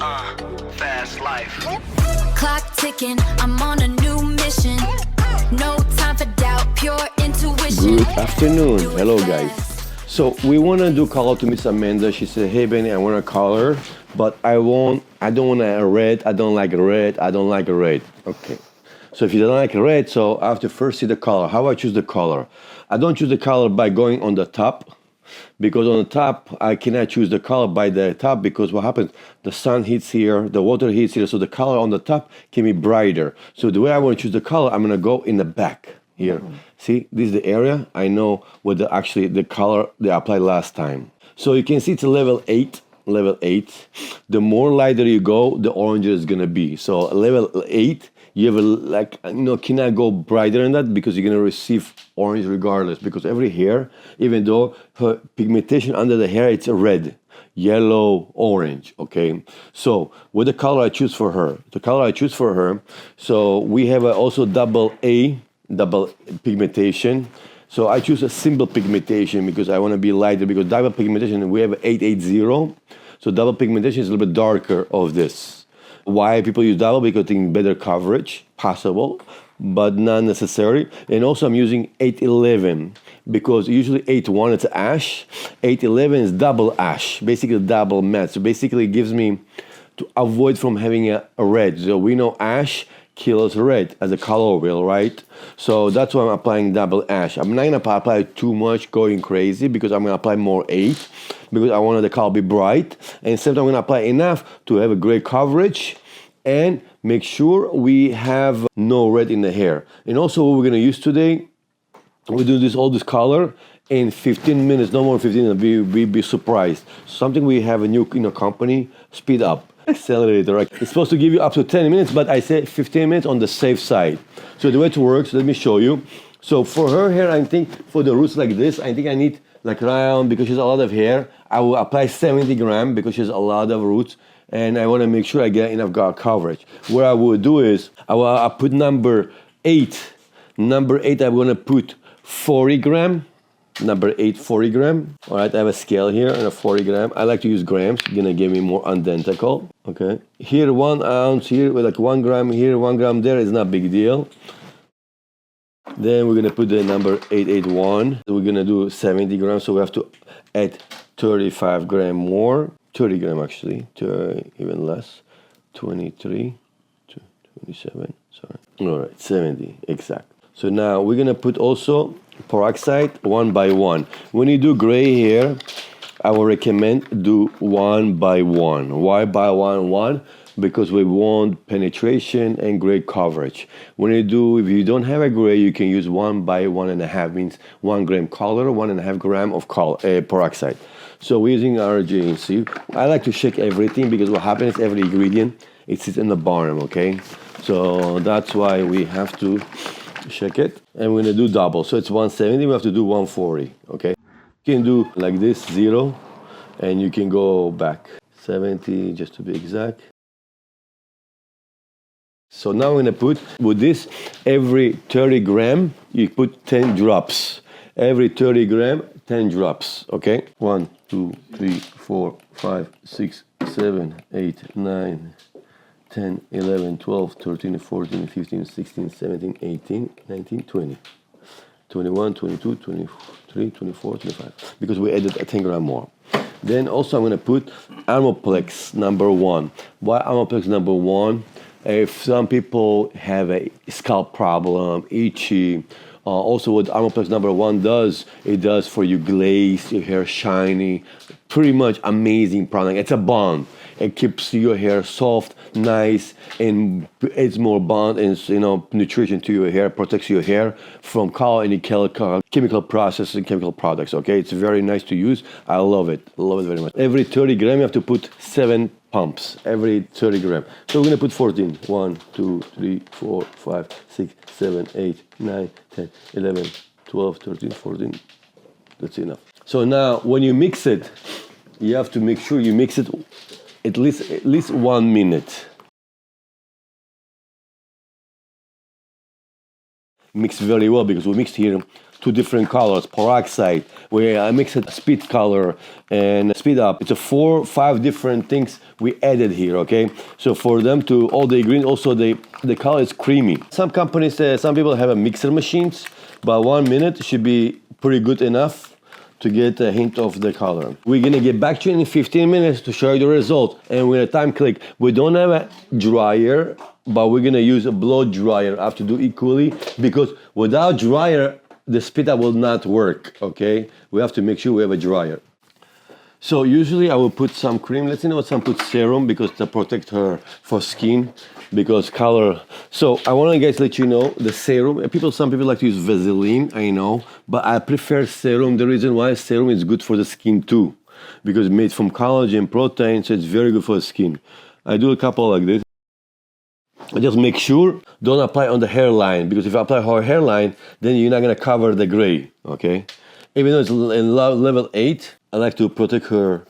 Fast life. Clock ticking, I'm on a new mission. No time for doubt, pure intuition. Good afternoon. Hello, guys. So we want to do color to Miss Amanda. She said, "Hey Benny, I want a color, but I don't want a red. I don't like red. I don't like red." Okay. So if you don't like red, so I have to first see the color. How I choose the color? I don't choose the color by going on the top, because on the top I cannot choose the color by the top, because what happens? The sun hits here, the water hits here, so the color on the top can be brighter. So the way I want to choose the color, I'm gonna go in the back here. See, this is the area I know what the color they applied last time. So you can see it's a level 8. Level 8. The more lighter you go, the oranger is gonna be. So level 8. You have cannot go brighter than that, because you're gonna receive orange regardless. Because every hair, even though her pigmentation under the hair, it's a red, yellow, orange. Okay. So what the color I choose for her? The color I choose for her. So we have also double pigmentation. So I choose a simple pigmentation because I want to be lighter. Because double pigmentation we have 880. So double pigmentation is a little bit darker of this. Why people use double? Because they think better coverage, possible, but not necessary. And also I'm using 811 because usually 8-1 it's ash, 811 is double ash, basically double matte. So basically it gives me to avoid from having a red. So we know ash kills red as a color wheel, right? So that's why I'm applying double ash. I'm not gonna apply too much, going crazy, because I'm gonna apply more 8 because I wanted the color to be bright, and same time I'm gonna apply enough to have a great coverage and make sure we have no red in the hair. And also what we're gonna use today, we do all this color in 15 minutes, no more 15 minutes. We'll be surprised. Something we have a new company, speed up. Accelerator, right? It's supposed to give you up to 10 minutes, but I say 15 minutes on the safe side. So the way it works, let me show you. So for her hair, I think for the roots like this, I think I need like round, because she has a lot of hair. I will apply 70 grams because she has a lot of roots, and I want to make sure I get enough coverage. What I will do is I put number 8. Number 8, I'm going to put 40 grams. Number 8, 40 grams. All right, I have a scale here and a 40 grams. I like to use grams. It's gonna give me more identical. Okay. Here 1 ounce. Here with like 1 gram here, 1 gram there. Is not a big deal. Then we're gonna put the number 881. We're gonna do 70 grams. So we have to add 35 grams more. 30 grams actually. Even less. 23, 27. Sorry. All right, 70 exact. So now we're gonna put also peroxide 1 by 1. When you do gray hair, I will recommend do 1 by 1. Why by 1? Because we want penetration and great coverage. If you don't have a gray, you can use 1 by 1.5, means 1 gram color, 1.5 gram of peroxide. So we're using our GNC. I like to shake everything, because what happens, every ingredient, it sits in the bottom, okay? So that's why we have to shake it, and we're gonna do double. So it's 170, we have to do 140, okay? You can do like this, 0, and you can go back 70, just to be exact. So now we're gonna put, with this, every 30 gram, you put 10 drops. Every 30 gram, 10 drops, okay? 1, 2, 3, 4, 5, 6, 7, 8, 9, 10, 11, 12, 13, 14, 15, 16, 17, 18, 19, 20, 21, 22, 23, 24, 25. Because we added a 10 gram more. Then also I'm going to put Armoplex number 1. Why Armoplex number 1? If some people have a scalp problem, itchy, also what Armoplex number 1 does, it does for you glaze, your hair shiny, pretty much amazing product. It's a bond. It keeps your hair soft, nice, and adds more bond and nutrition to your hair, protects your hair from color and chemical processes and chemical products. Okay, it's very nice to use. I love it very much. Every 30 grams you have to put 7 pumps. Every 30 grams. So we're gonna put 14. 1, 2, 3, 4, 5, 6, 7, 8, 9, 10, 11, 12, 13, 14. That's enough. So now when you mix it, you have to make sure you mix it at least 1 minute. Mix very well, because we mixed here two different colors, peroxide, where I mix a speed color and speed up. It's a 4 or 5 different things we added here, okay? So for them to, all the green, also the color is creamy. Some companies, some people have a mixer machines, but 1 minute should be pretty good enough to get a hint of the color. We're gonna get back to you in 15 minutes to show you the result, and we're gonna time click. We don't have a dryer, but we're gonna use a blow dryer. I have to do equally, because without dryer, the speed up will not work, okay? We have to make sure we have a dryer. So usually I will put some cream. Let's know some put serum, because to protect her for skin, because color. So I want to guys let you know the serum. Some people like to use Vaseline, I know, but I prefer serum. The reason why serum is good for the skin too, because it's made from collagen, protein, so it's very good for the skin. I do a couple like this. I just make sure don't apply on the hairline, because if you apply her hairline, then you're not gonna cover the gray, okay? Even though it's in level 8, I like to protect her,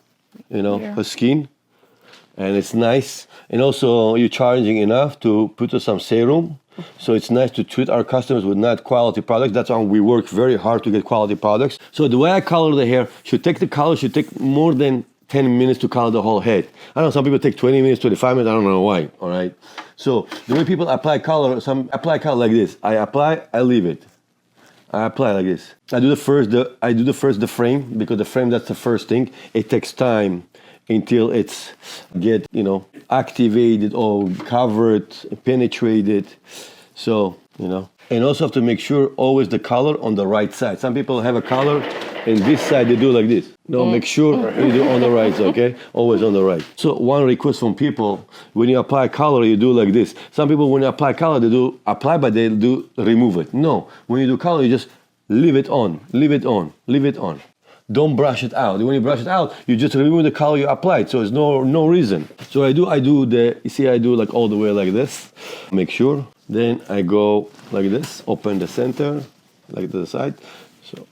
her skin, and it's nice. And also, you're charging enough to put some serum, so it's nice to treat our customers with not quality products. That's why we work very hard to get quality products. So the way I color the hair, should take more than 10 minutes to color the whole head. I know some people take 20 minutes, 25 minutes, I don't know why, all right? So the way people apply color, some apply color like this. I apply, I leave it. I apply like this. I do the first frame, because the frame, that's the first thing. It takes time until it's get, activated or covered, penetrated. So, And also have to make sure always the color on the right side. Some people have a color and this side they do like this. No, make sure you do on the right, okay? Always on the right. So one request from people, when you apply color, you do like this. Some people, when you apply color, they do apply, but they do remove it. No, when you do color, you just leave it on, leave it on, leave it on. Don't brush it out. When you brush it out, you just remove the color you applied. So there's no reason. So I do like all the way like this. Make sure. Then I go like this, open the center, like the side. So,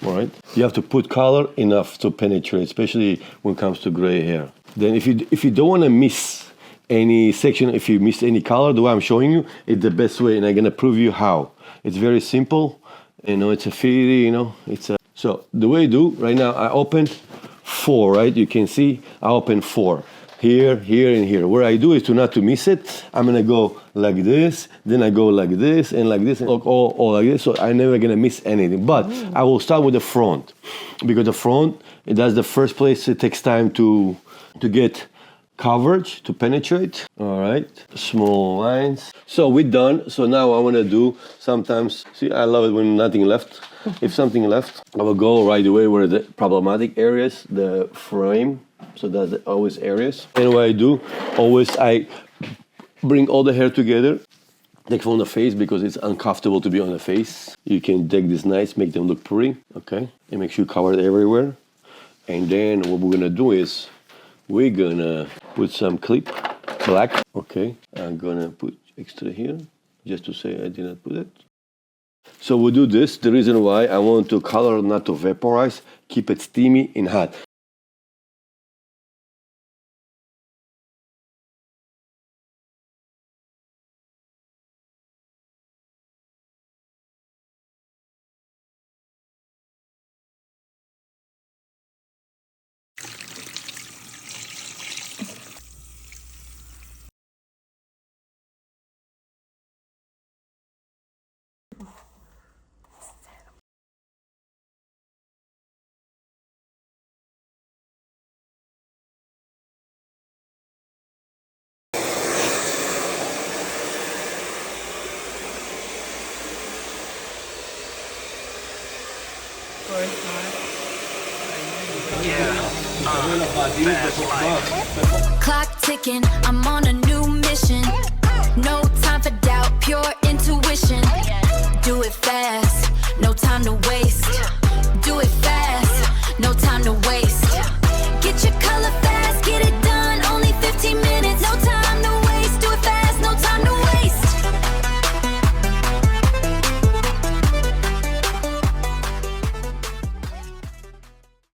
all right. You have to put color enough to penetrate, especially when it comes to gray hair. Then if you don't want to miss any section, if you miss any color, the way I'm showing you, it's the best way, and I'm gonna prove you how. It's very simple. It's a fitty, So the way I do right now, I open 4, right? You can see I open 4. Here, here, and here. What I do is not to miss it. I'm gonna go like this, then I go like this, and like this, and all like this. So I'm never gonna miss anything. But I will start with the front, because the front, that's the first place it takes time to get coverage, to penetrate. All right, small lines. So we're done. So now I wanna do sometimes. See, I love it when nothing left. If something left, I will go right away where the problematic areas, the frame. So that's always areas. And what I do, I bring all the hair together, take from the face, because it's uncomfortable to be on the face. You can take this nice, make them look pretty, okay? And make sure you cover it everywhere. And then what we're gonna do is, we're gonna put some clip, black, okay? I'm gonna put extra here, just to say I did not put it. So we'll do this. The reason why I want to color, not to vaporize, keep it steamy and hot. Clock ticking, I'm on a new mission. No time for doubt, pure intuition. Do it fast, no time to waste. Do it fast, no time to waste.